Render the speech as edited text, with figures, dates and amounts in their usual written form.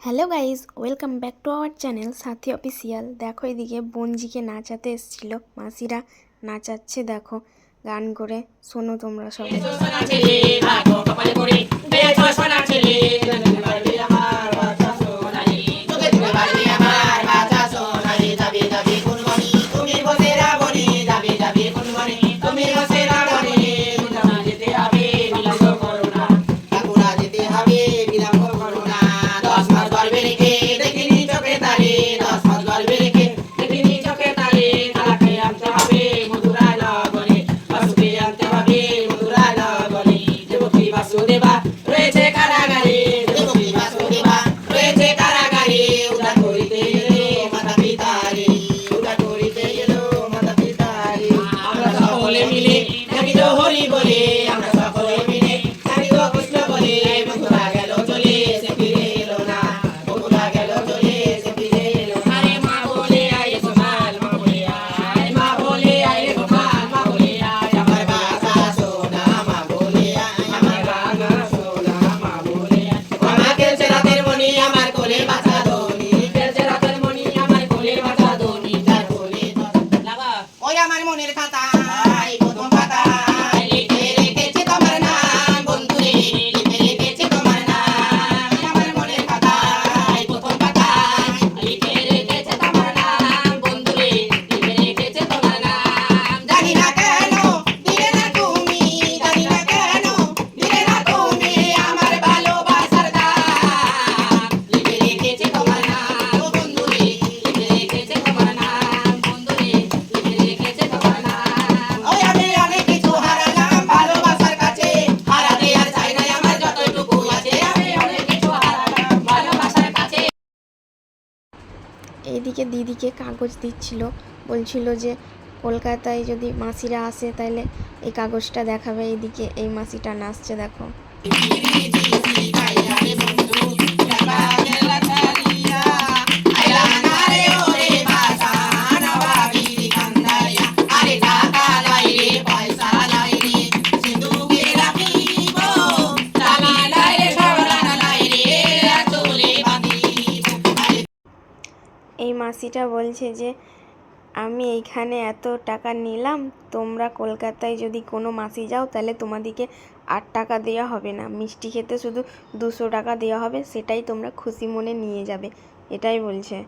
Hello guys, welcome back to our channel Sathi official. দেখো এদিকে বোনজিকে নাচাতে এসেছিল, মাসিরা নাচাচ্ছে দেখো গান করে। শোনো তোমরা সবাই। এইদিকে দিদিকে কাগজ দিচ্ছিল, বলছিল যে কলকাতায় যদি মাসিরা আসে তাহলে এই কাগজটা দেখাবে। এইদিকে এই মাসিটা নাচছে দেখো। এই মাসিটা বলছে যে আমি এইখানে এত টাকা নিলাম, তোমরা কলকাতায় যদি কোনো মাসি যাও তাহলে তোমাদেরকে 8 টাকা দেওয়া হবে না, মিষ্টি খেতে শুধু 200 টাকা দেওয়া হবে, সেটাই তোমরা খুশি মনে নিয়ে যাবে, এটাই বলছে।